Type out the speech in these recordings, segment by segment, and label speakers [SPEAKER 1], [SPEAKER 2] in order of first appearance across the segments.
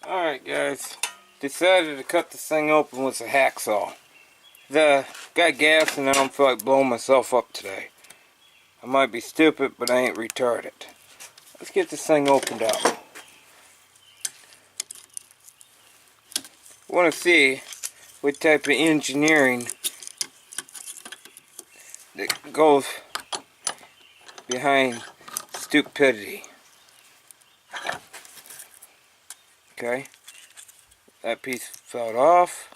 [SPEAKER 1] Alright guys, decided to cut this thing open with a hacksaw. Got gas and I don't feel like blowing myself up today. I might be stupid, but I ain't retarded. Let's get this thing opened up. I want to see what type of engineering that goes behind stupidity. Okay, that piece fell off.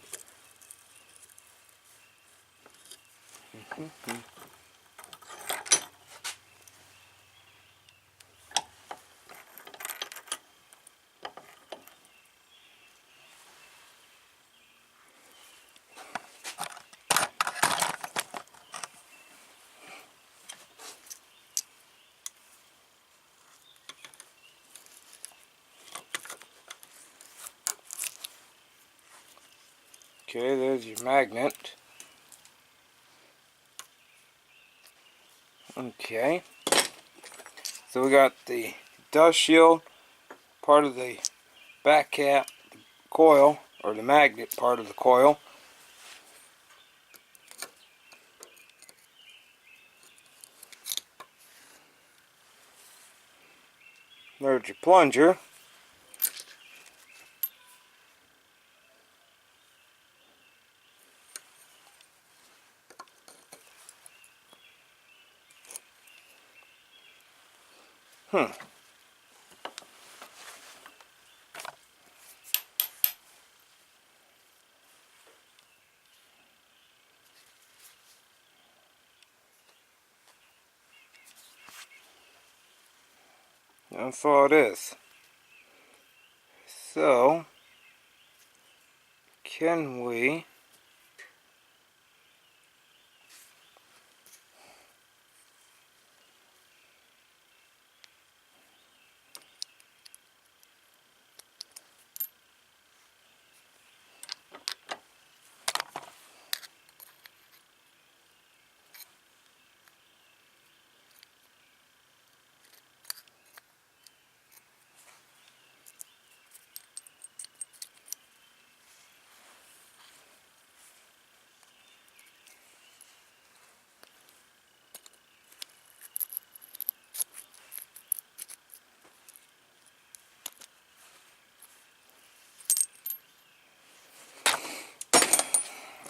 [SPEAKER 1] Okay, there's your magnet. Okay, so we got the dust shield, part of the back cap, the coil, or the magnet part of the coil. There's your plunger. That's all it is. So, can we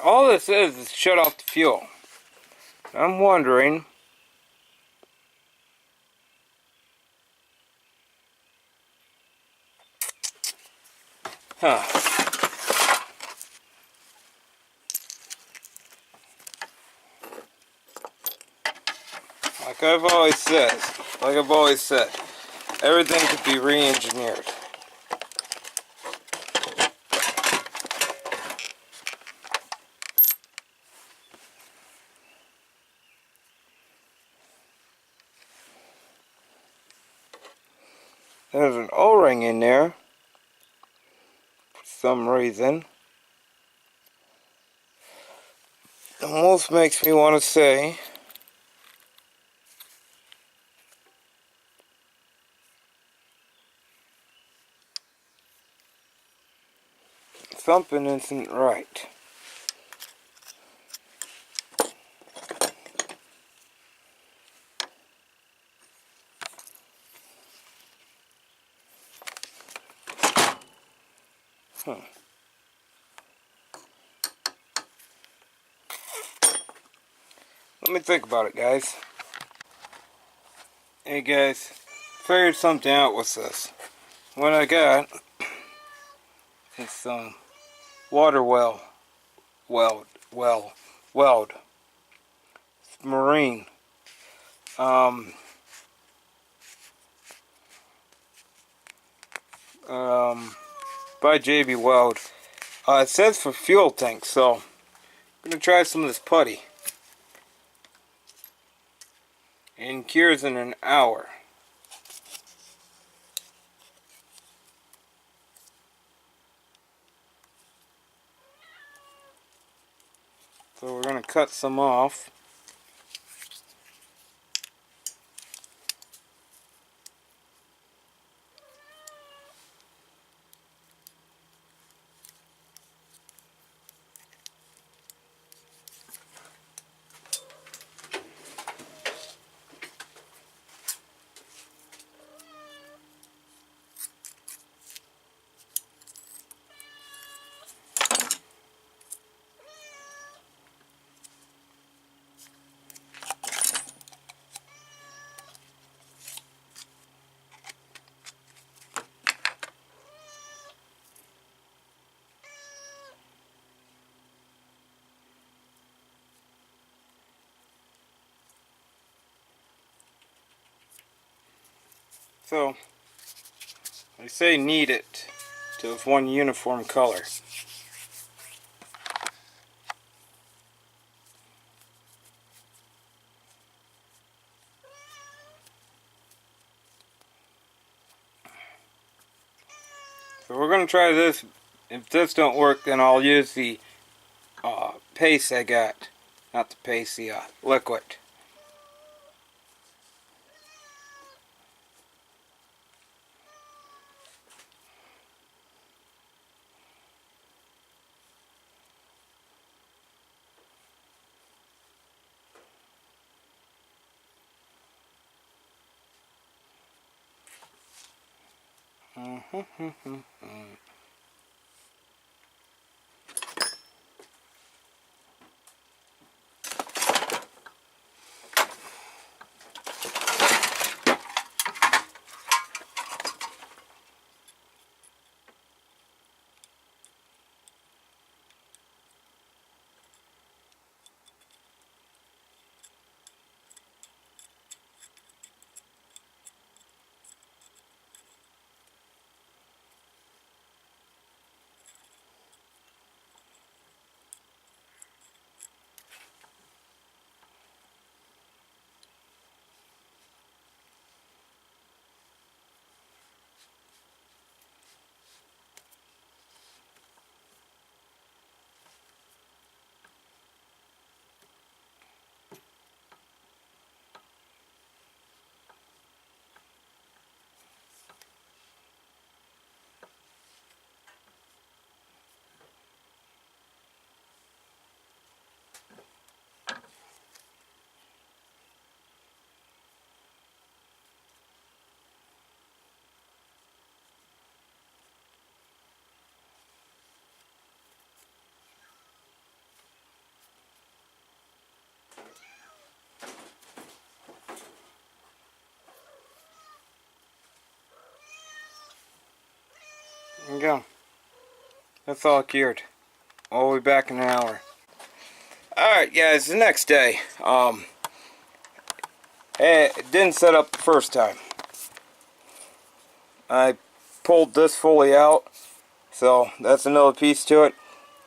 [SPEAKER 1] all this is shut off the fuel. I'm wondering, like I've always said, everything could be re-engineered. There's an O-ring in there for some reason. Almost makes me want to say something isn't right. Let me think about it, guys. Hey guys, figured something out with this. What I got is water weld. It's marine. By JB Weld. It says for fuel tanks, so I'm gonna try some of this putty. And cures in an hour. So we're gonna cut some off. So, they say knead it to have one uniform color. So we're going to try this. If this don't work, then I'll use the paste I got. Not the paste, the liquid. There you go. That's all cured. I'll be back in an hour. Alright guys, the next day. It didn't set up the first time. I pulled this fully out, so that's another piece to it,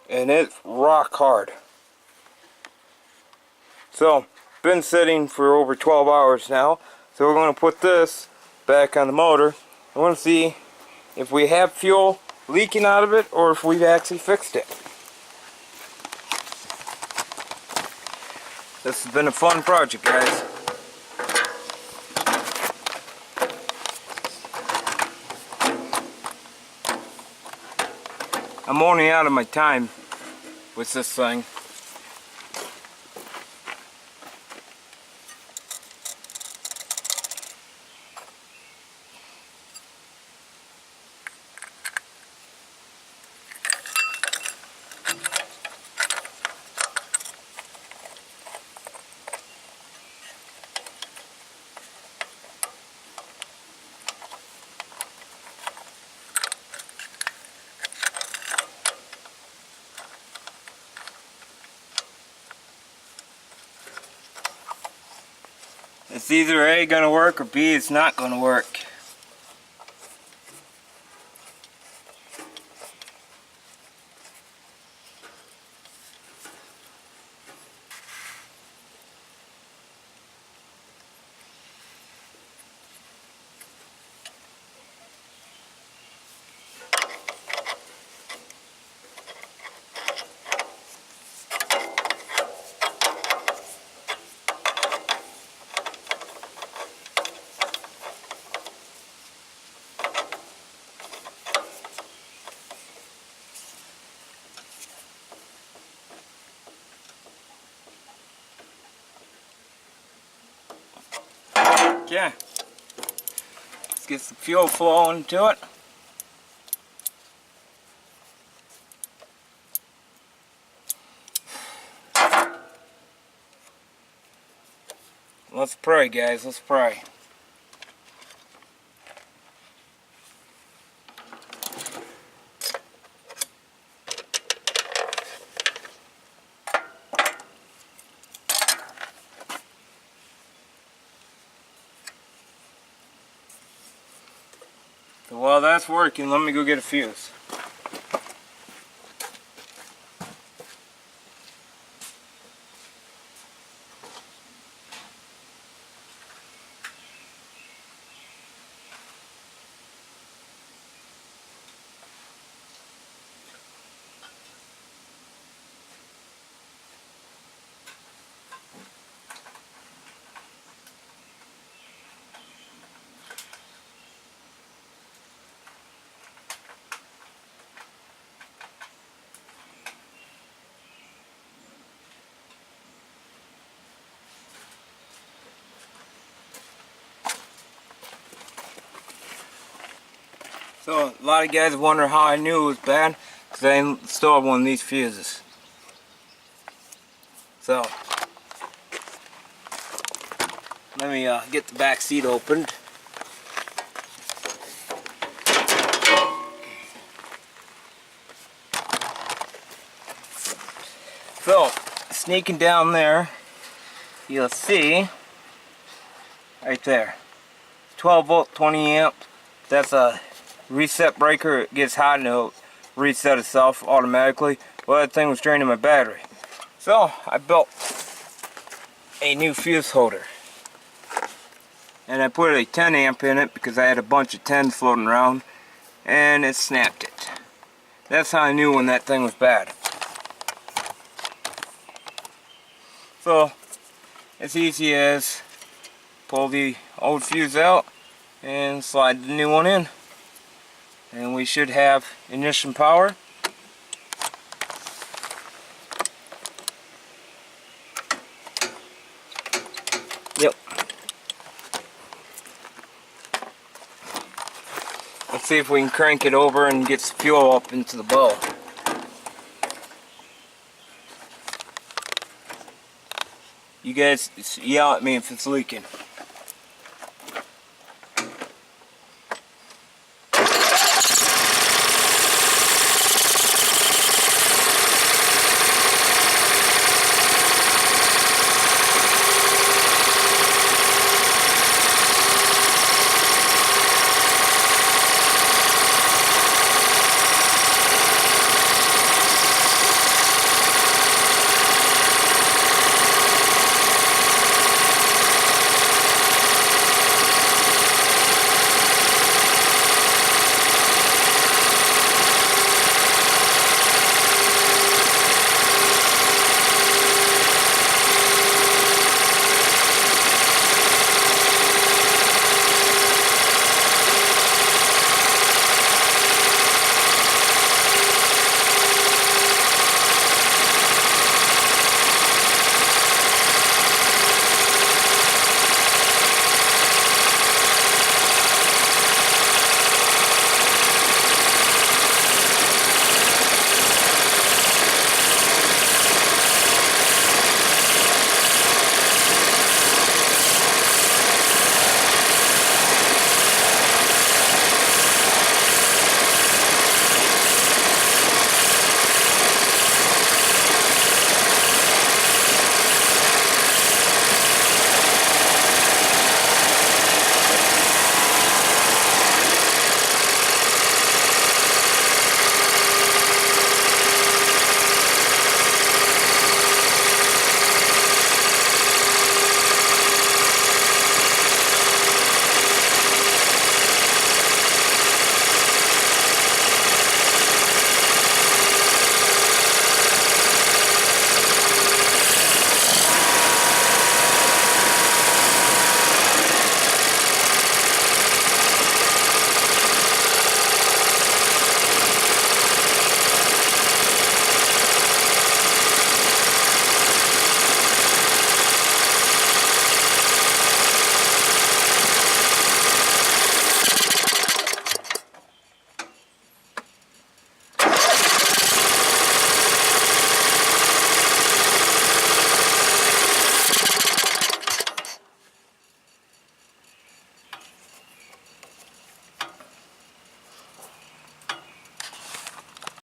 [SPEAKER 1] and it's rock hard. So, been sitting for over 12 hours now, so we're going to put this back on the motor. I want to see if we have fuel leaking out of it or if we've actually fixed it. This has been a fun project, guys. I'm only out of my time with this thing. It's either A gonna work or B it's not gonna work. Okay, let's get some fuel flowing to it. Let's pray, guys, let's pray. So while that's working, let me go get a fuse. So, a lot of guys wonder how I knew it was bad, because I installed one of these fuses. So, let me get the back seat opened. So, sneaking down there, you'll see, right there, 12 volt, 20 amp, that's a reset breaker. It gets hot and it'll reset itself automatically. Well, that thing was draining my battery. So I built a new fuse holder. And I put a 10 amp in it because I had a bunch of 10s floating around. And it snapped it. That's how I knew when that thing was bad. So, as easy as pull the old fuse out and slide the new one in. And we should have ignition power. Yep. Let's see if we can crank it over and get some fuel up into the bowl. You guys yell at me if it's leaking.